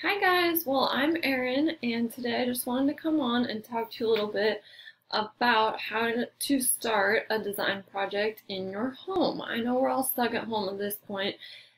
Hi guys, well I'm Erin and today I just wanted to come on and talk to you a little bit about how to start a design project in your home. I know we're all stuck at home at this point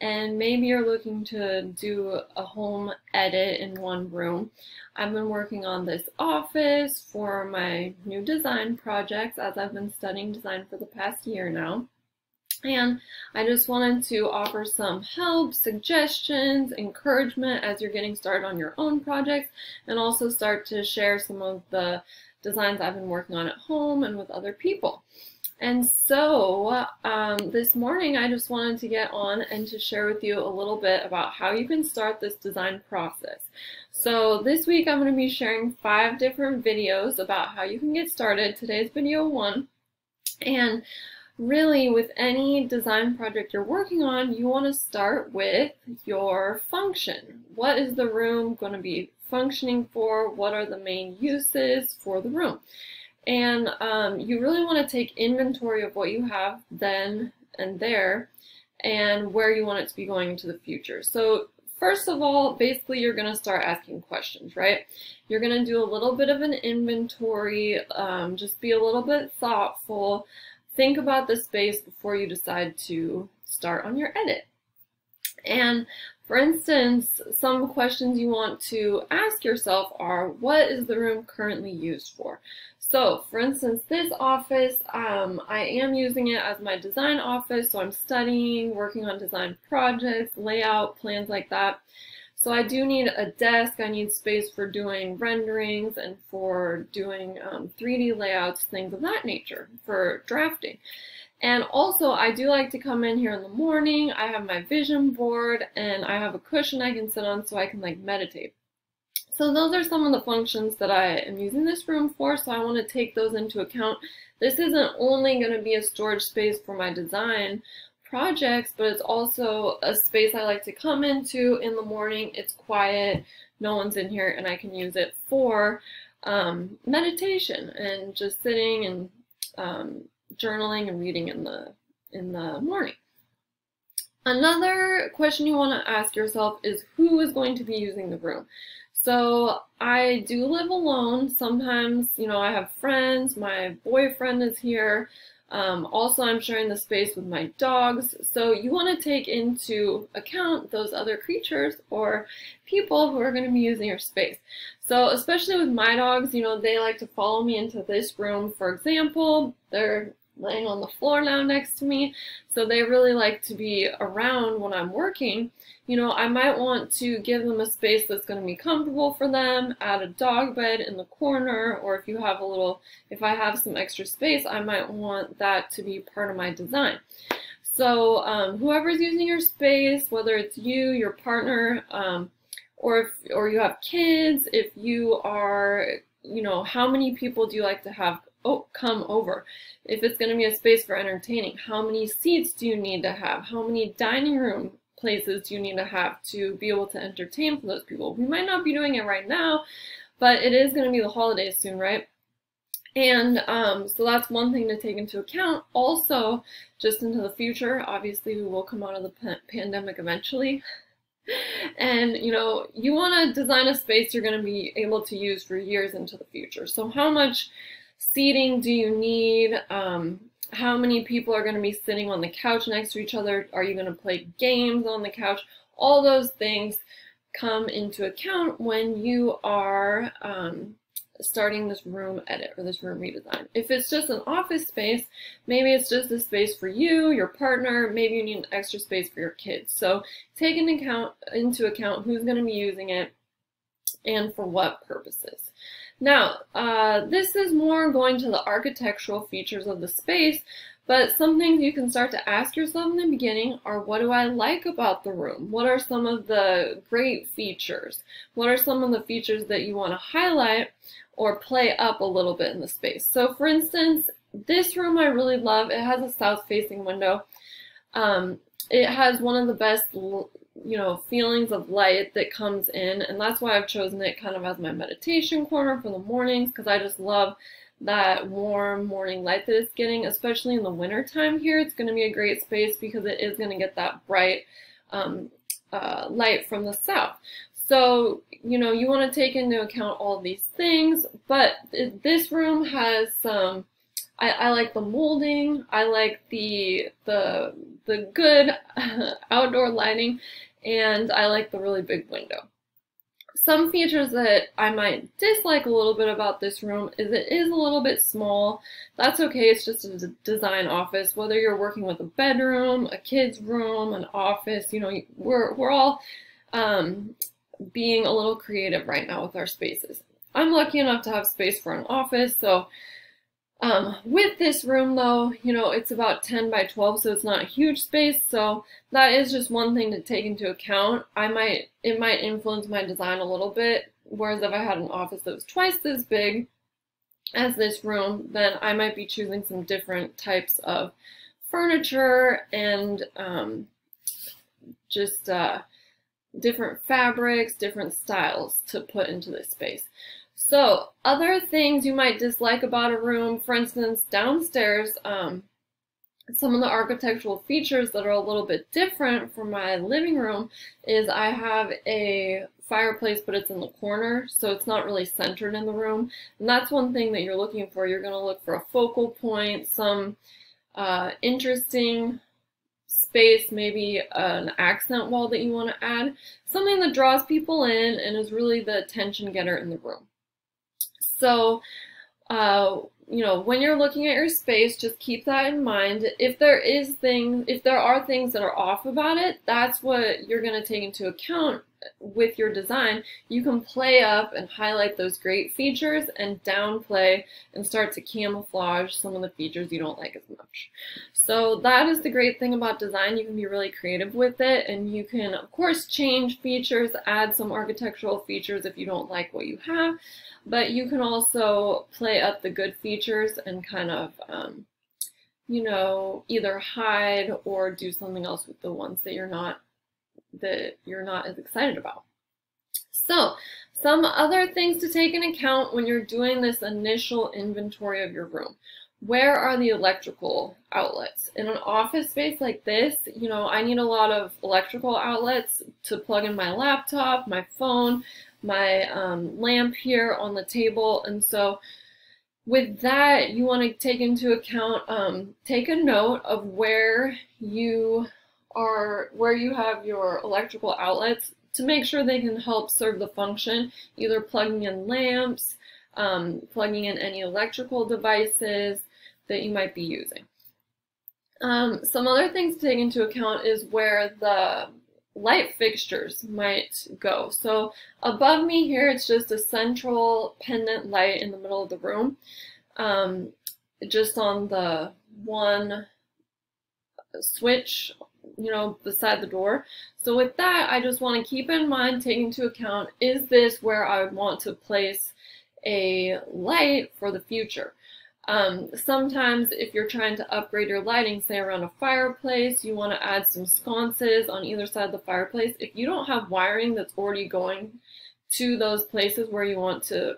and maybe you're looking to do a home edit in one room. I've been working on this office for my new design projects as I've been studying design for the past year now. And I just wanted to offer some help, suggestions, encouragement as you're getting started on your own projects, and also start to share some of the designs I've been working on at home and with other people. And so this morning I just wanted to get on and to share with you a little bit about how you can start this design process. So this week I'm going to be sharing 5 different videos about how you can get started. Today's video 1. And really, with any design project you're working on, you want to start with your function. What is the room going to be functioning for? What are the main uses for the room? And you really want to take inventory of what you have then and there and where you want it to be going into the future. So first of all, basically you're going to start asking questions, right? You're going to do a little bit of an inventory, just be a little bit thoughtful. Think about the space before you decide to start on your edit. And for instance, some questions you want to ask yourself are, what is the room currently used for? So for instance, this office, I am using it as my design office, so I'm studying, working on design projects, layout, plans like that. So I do need a desk, I need space for doing renderings and for doing 3D layouts, things of that nature, for drafting. And also I do like to come in here in the morning, I have my vision board and I have a cushion I can sit on so I can like meditate. So those are some of the functions that I am using this room for, so I want to take those into account. This isn't only going to be a storage space for my design projects, but it's also a space I like to come into in the morning. It's quiet, no one's in here, and I can use it for meditation and just sitting and journaling and reading in the morning. Another question you want to ask yourself is who is going to be using the room. So I do live alone. Sometimes, I have friends, my boyfriend is here. Also, I'm sharing the space with my dogs, so you want to take into account those other creatures or people who are going to be using your space. So especially with my dogs, they like to follow me into this room, for example. They're laying on the floor now next to me, so they really like to be around when I'm working. I might want to give them a space that's going to be comfortable for them, add a dog bed in the corner, or if I have some extra space, I might want that to be part of my design. So whoever's using your space, whether it's you, your partner, or you have kids, if you are, how many people do you like to have come over? If it's going to be a space for entertaining, how many seats do you need to have? How many dining room places do you need to have to be able to entertain for those people? We might not be doing it right now, but it is going to be the holidays soon, right? And so that's one thing to take into account. Also, just into the future, obviously we will come out of the pandemic eventually. And you want to design a space you're going to be able to use for years into the future. So how much seating do you need? How many people are going to be sitting on the couch next to each other? Are you going to play games on the couch? All those things come into account when you are starting this room edit or this room redesign. If it's just an office space, maybe it's just a space for you, your partner, maybe you need an extra space for your kids. So take into account who's going to be using it and for what purposes. Now, this is more going to the architectural features of the space, but some things you can start to ask yourself in the beginning are, what do I like about the room? What are some of the great features? What are some of the features that you want to highlight or play up a little bit in the space? So for instance, this room I really love. It has a south-facing window. It has one of the best feelings of light that comes in, and that's why I've chosen it kind of as my meditation corner for the mornings, because I just love that warm morning light that it's getting, especially in the winter time here. It's going to be a great space because it is going to get that bright light from the south. So, you know, you want to take into account all these things, but this room has some, I like the molding, I like the good outdoor lighting, and I like the really big window. Some features that I might dislike a little bit about this room is it is a little bit small. That's okay, it's just a design office. Whether you're working with a bedroom, a kid's room, an office, you know, we're all being a little creative right now with our spaces. I'm lucky enough to have space for an office, so with this room though, you know, it's about 10 by 12, so it's not a huge space, so that is just one thing to take into account. It might influence my design a little bit, whereas if I had an office that was twice as big as this room, then I might be choosing some different types of furniture and just different fabrics, different styles to put into this space. So, other things you might dislike about a room, for instance, downstairs, some of the architectural features that are a little bit different from my living room is I have a fireplace, but it's in the corner, so it's not really centered in the room. And that's one thing that you're looking for. You're going to look for a focal point, some interesting space, maybe an accent wall that you want to add, something that draws people in and is really the attention getter in the room. So, you know, when you're looking at your space, just keep that in mind. If there are things that are off about it, that's what you're going to take into account with your design. You can play up and highlight those great features and downplay and start to camouflage some of the features you don't like as much. So that is the great thing about design. You can be really creative with it, and you can, of course, change features, add some architectural features if you don't like what you have. But you can also play up the good features and kind of, you know, either hide or do something else with the ones that you're not as excited about. So, some other things to take into account when you're doing this initial inventory of your room. Where are the electrical outlets? In an office space like this, you know, I need a lot of electrical outlets to plug in my laptop, my phone, my lamp here on the table, and so with that you want to take into account, take a note of where you have your electrical outlets to make sure they can help serve the function, either plugging in lamps, plugging in any electrical devices that you might be using. Some other things to take into account is where the light fixtures might go. So above me here, it's just a central pendant light in the middle of the room, just on the one switch, you know, beside the door. So with that, I just want to keep in mind, take into account, is this where I would want to place a light for the future? Sometimes if you're trying to upgrade your lighting, say around a fireplace, you want to add some sconces on either side of the fireplace. If you don't have wiring that's already going to those places where you want to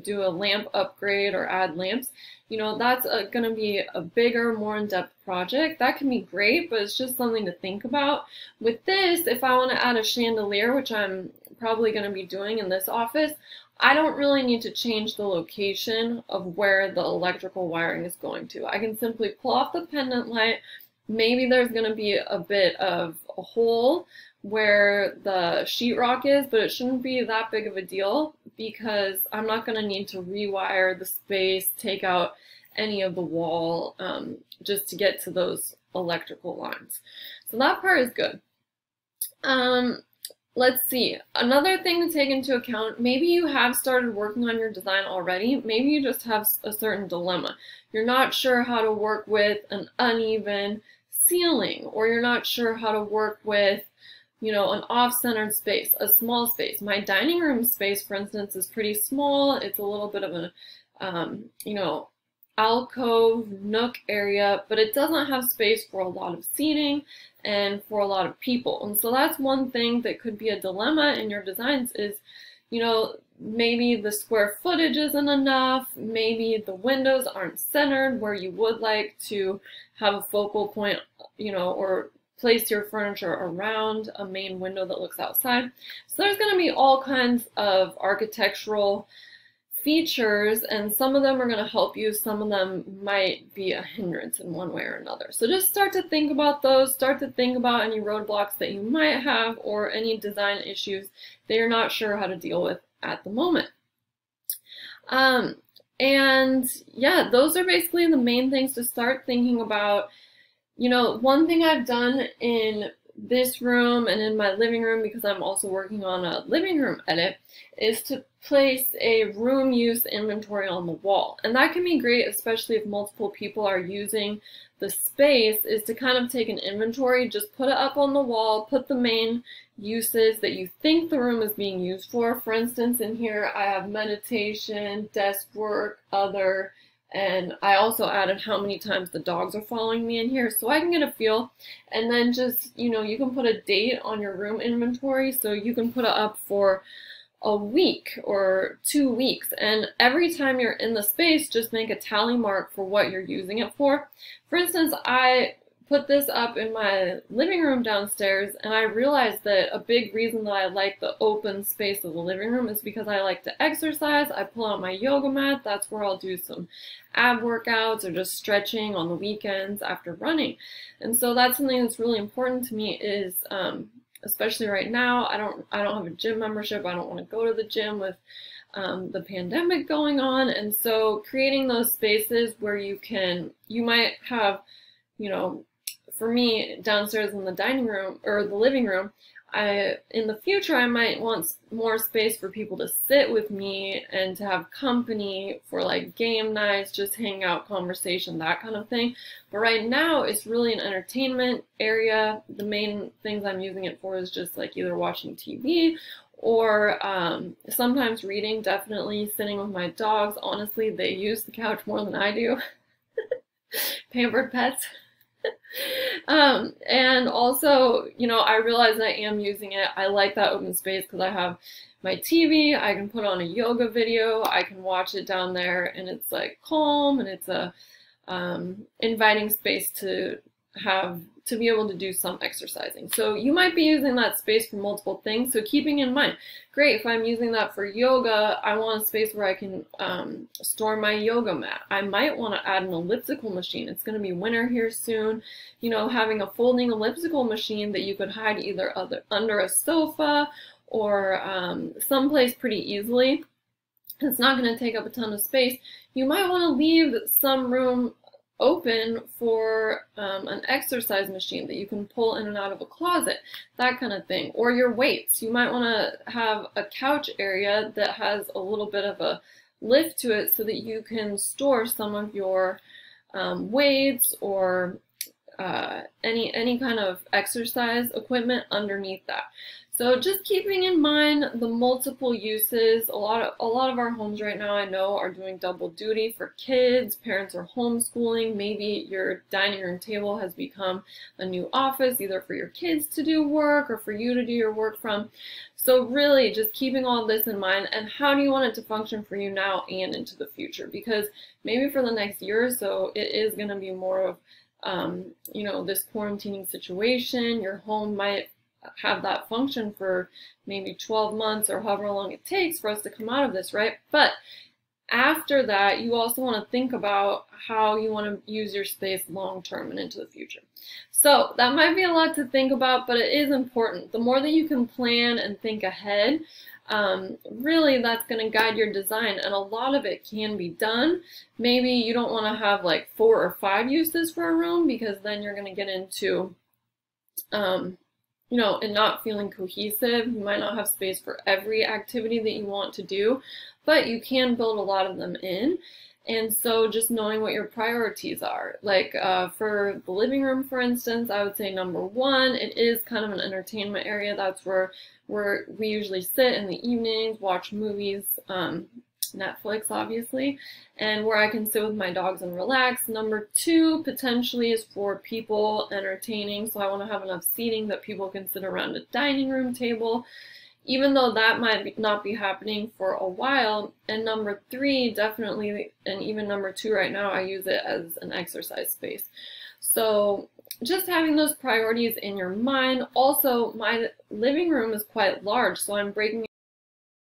do a lamp upgrade or add lamps, you know, that's going to be a bigger, more in-depth project. That can be great, but it's just something to think about. With this, if I want to add a chandelier, which I'm probably going to be doing in this office, I don't really need to change the location of where the electrical wiring is going to. I can simply pull off the pendant light. Maybe there's going to be a bit of a hole where the sheetrock is, but it shouldn't be that big of a deal because I'm not going to need to rewire the space, take out any of the wall, just to get to those electrical lines. So that part is good. Let's see, another thing to take into account, maybe you have started working on your design already, maybe you just have a certain dilemma. You're not sure how to work with an uneven ceiling, or you're not sure how to work with, you know, an off-centered space, a small space. My dining room space, for instance, is pretty small. It's a little bit of a, you know, alcove nook area, but it doesn't have space for a lot of seating and for a lot of people. And so that's one thing that could be a dilemma in your designs is, you know, maybe the square footage isn't enough, maybe the windows aren't centered where you would like to have a focal point, you know, or place your furniture around a main window that looks outside. So there's going to be all kinds of architectural features, and some of them are going to help you, some of them might be a hindrance in one way or another. So just start to think about those, start to think about any roadblocks that you might have or any design issues that you're not sure how to deal with at the moment. And yeah, those are basically the main things to start thinking about. You know, one thing I've done in this room and in my living room, because I'm also working on a living room edit, is to place a room use inventory on the wall. And that can be great, especially if multiple people are using the space, is to kind of take an inventory, just put it up on the wall, put the main uses that you think the room is being used for. For instance, in here I have meditation, desk work, other, and I also added how many times the dogs are following me in here so I can get a feel. And then just, you know, you can put a date on your room inventory, so you can put it up for a week or 2 weeks, and every time you're in the space, just make a tally mark for what you're using it for. For instance, I put this up in my living room downstairs, and I realized that a big reason that I like the open space of the living room is because I like to exercise. I pull out my yoga mat. That's where I'll do some ab workouts or just stretching on the weekends after running. And so that's something that's really important to me, is especially right now, I don't have a gym membership. I don't want to go to the gym with the pandemic going on. And so creating those spaces where you might have, you know, for me, downstairs in the dining room or the living room, in the future, I might want more space for people to sit with me and to have company for like game nights, just hang out, conversation, that kind of thing. But right now, it's really an entertainment area. The main things I'm using it for is just like either watching TV or sometimes reading, definitely sitting with my dogs. Honestly, they use the couch more than I do. Pampered pets. And also, you know, I realize I am using it. I like that open space because I have my TV, I can put on a yoga video, I can watch it down there, and it's like calm, and it's a inviting space to be able to do some exercising. So you might be using that space for multiple things. So keeping in mind, great, if I'm using that for yoga, I want a space where I can store my yoga mat. I might want to add an elliptical machine. It's going to be winter here soon. You know, having a folding elliptical machine that you could hide either under a sofa or someplace pretty easily. It's not going to take up a ton of space. You might want to leave some room open for an exercise machine that you can pull in and out of a closet, that kind of thing. Or your weights. You might want to have a couch area that has a little bit of a lift to it so that you can store some of your weights or any kind of exercise equipment underneath that. So just keeping in mind the multiple uses. A lot of our homes right now, I know, are doing double duty for kids. Parents are homeschooling. Maybe your dining room table has become a new office, either for your kids to do work or for you to do your work from. So really just keeping all this in mind, and how do you want it to function for you now and into the future? Because maybe for the next year or so, it is going to be more of, you know, this quarantining situation. Your home might have that function for maybe 12 months or however long it takes for us to come out of this, right? But after that, you also want to think about how you want to use your space long term and into the future. So that might be a lot to think about, but it is important. The more that you can plan and think ahead, really that's going to guide your design, and a lot of it can be done. Maybe you don't want to have like 4 or 5 uses for a room, because then you're going to get into you know, and not feeling cohesive. You might not have space for every activity that you want to do, but you can build a lot of them in. And so just knowing what your priorities are. Like for the living room, for instance, I would say number 1, it is kind of an entertainment area. That's where we usually sit in the evenings, watch movies, Netflix obviously, and where I can sit with my dogs and relax. Number 2 potentially is for people entertaining, so I want to have enough seating that people can sit around a dining room table, even though that might not be happening for a while. And number 3, definitely, and even number 2 right now, I use it as an exercise space. So just having those priorities in your mind. Also, my living room is quite large, so I'm breaking